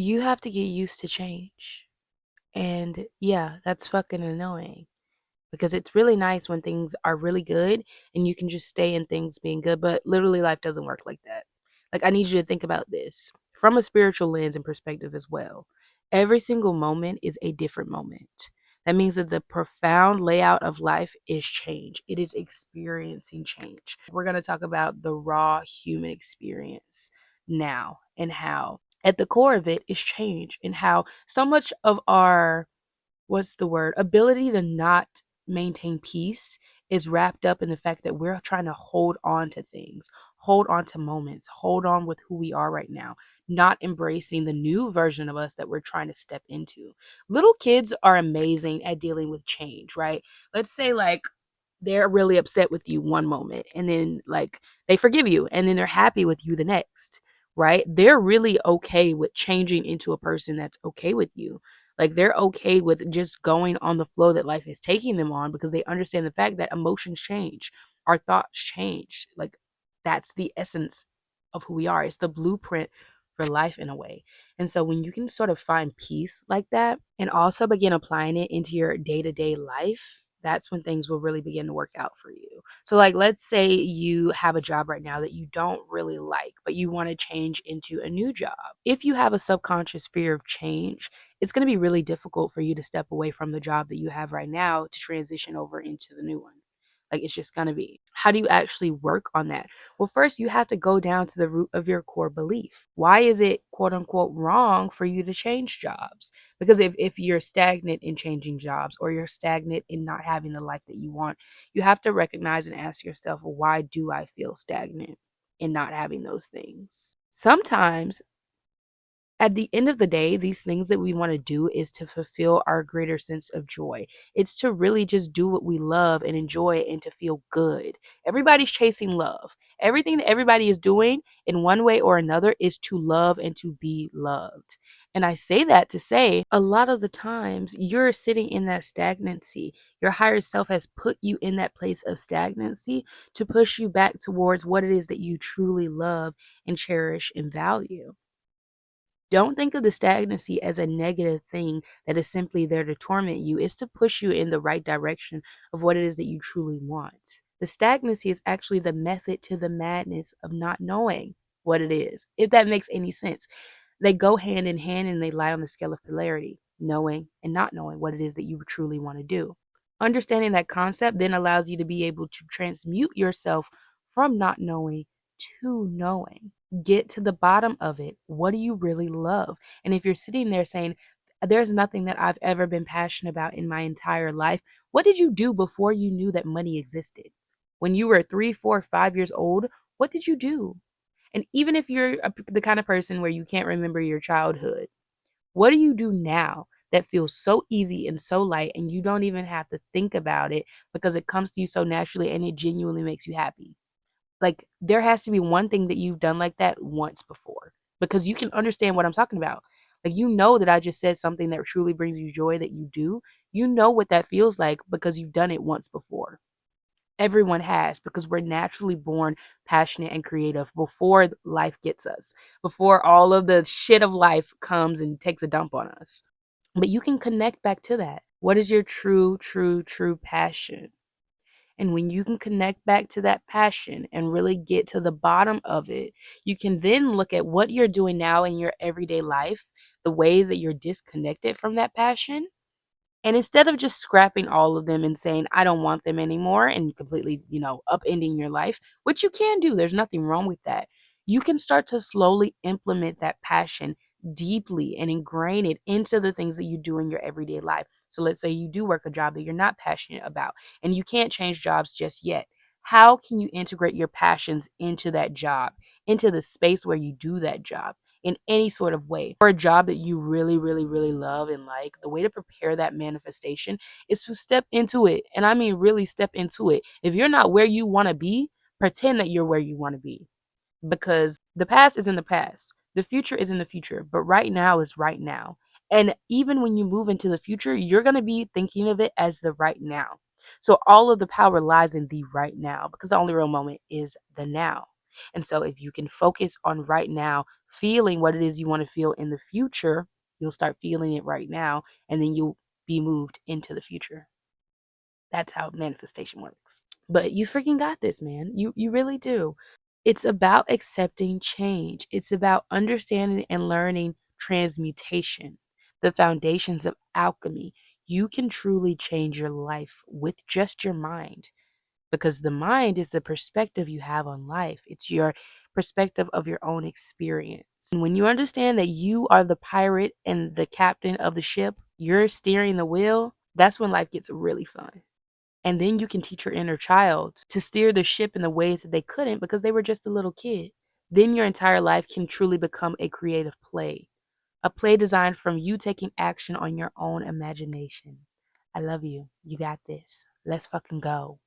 You have to get used to change. And yeah, that's fucking annoying because it's really nice when things are really good and you can just stay in things being good, but literally life doesn't work like that. Like, I need you to think about this from a spiritual lens and perspective as well. Every single moment is a different moment. That means that the profound layout of life is change. It is experiencing change. We're going to talk about the raw human experience now and how at the core of it is change and how so much of our what's the word ability to not maintain peace is wrapped up in the fact that we're trying to hold on to things, hold on to moments, hold on with who we are right now, not embracing the new version of us that we're trying to step into. Little kids are amazing at dealing with change, right? Let's say, like, they're really upset with you one moment and then, like, they forgive you and then they're happy with you the next, right? They're really okay with changing into a person that's okay with you. Like, they're okay with just going on the flow that life is taking them on because they understand the fact that emotions change, our thoughts change. Like, that's the essence of who we are. It's the blueprint for life in a way. And so when you can sort of find peace like that and also begin applying it into your day-to-day life, that's when things will really begin to work out for you. So, like, let's say you have a job right now that you don't really like, but you want to change into a new job. If you have a subconscious fear of change, it's going to be really difficult for you to step away from the job that you have right now to transition over into the new one. Like, it's just going to be. How do you actually work on that? Well, first, you have to go down to the root of your core belief. Why is it, quote unquote, wrong for you to change jobs? Because if you're stagnant in changing jobs or you're stagnant in not having the life that you want, you have to recognize and ask yourself, why do I feel stagnant in not having those things? Sometimes at the end of the day, these things that we want to do is to fulfill our greater sense of joy. It's to really just do what we love and enjoy it and to feel good. Everybody's chasing love. Everything that everybody is doing in one way or another is to love and to be loved. And I say that to say a lot of the times you're sitting in that stagnancy. Your higher self has put you in that place of stagnancy to push you back towards what it is that you truly love and cherish and value. Don't think of the stagnancy as a negative thing that is simply there to torment you. It's to push you in the right direction of what it is that you truly want. The stagnancy is actually the method to the madness of not knowing what it is, if that makes any sense. They go hand in hand and they lie on the scale of polarity, knowing and not knowing what it is that you truly want to do. Understanding that concept then allows you to be able to transmute yourself from not knowing to knowing. Get to the bottom of it. What do you really love? And if you're sitting there saying, there's nothing that I've ever been passionate about in my entire life, what did you do before you knew that money existed? When you were 3, 4, 5 years old, what did you do? And even if you're the kind of person where you can't remember your childhood, what do you do now that feels so easy and so light and you don't even have to think about it because it comes to you so naturally and it genuinely makes you happy? Like, there has to be one thing that you've done like that once before because you can understand what I'm talking about. Like, you know that I just said something that truly brings you joy that you do. You know what that feels like because you've done it once before. Everyone has, because we're naturally born passionate and creative before life gets us, before all of the shit of life comes and takes a dump on us. But you can connect back to that. What is your true, true, true passion? And when you can connect back to that passion and really get to the bottom of it, you can then look at what you're doing now in your everyday life, the ways that you're disconnected from that passion, and instead of just scrapping all of them and saying, I don't want them anymore, and completely, upending your life, which you can do, there's nothing wrong with that. You can start to slowly implement that passion deeply and ingrain it into the things that you do in your everyday life. So let's say you do work a job that you're not passionate about and you can't change jobs just yet. How can you integrate your passions into that job, into the space where you do that job? In any sort of way. For a job that you really, really, really love and like, the way to prepare that manifestation is to step into it. And I mean, really step into it. If you're not where you want to be, pretend that you're where you want to be because the past is in the past. The future is in the future, but right now is right now. And even when you move into the future, you're going to be thinking of it as the right now. So all of the power lies in the right now because the only real moment is the now. And so if you can focus on right now, feeling what it is you want to feel in the future, you'll start feeling it right now, and then you'll be moved into the future. That's how manifestation works. But you freaking got this, man. You really do. It's about accepting change. It's about understanding and learning transmutation, the foundations of alchemy. You can truly change your life with just your mind, because the mind is the perspective you have on life. It's your perspective of your own experience. And when you understand that you are the pirate and the captain of the ship, you're steering the wheel, that's when life gets really fun. And then you can teach your inner child to steer the ship in the ways that they couldn't because they were just a little kid. Then your entire life can truly become a creative play, a play designed from you taking action on your own imagination. I love you. You got this. Let's fucking go.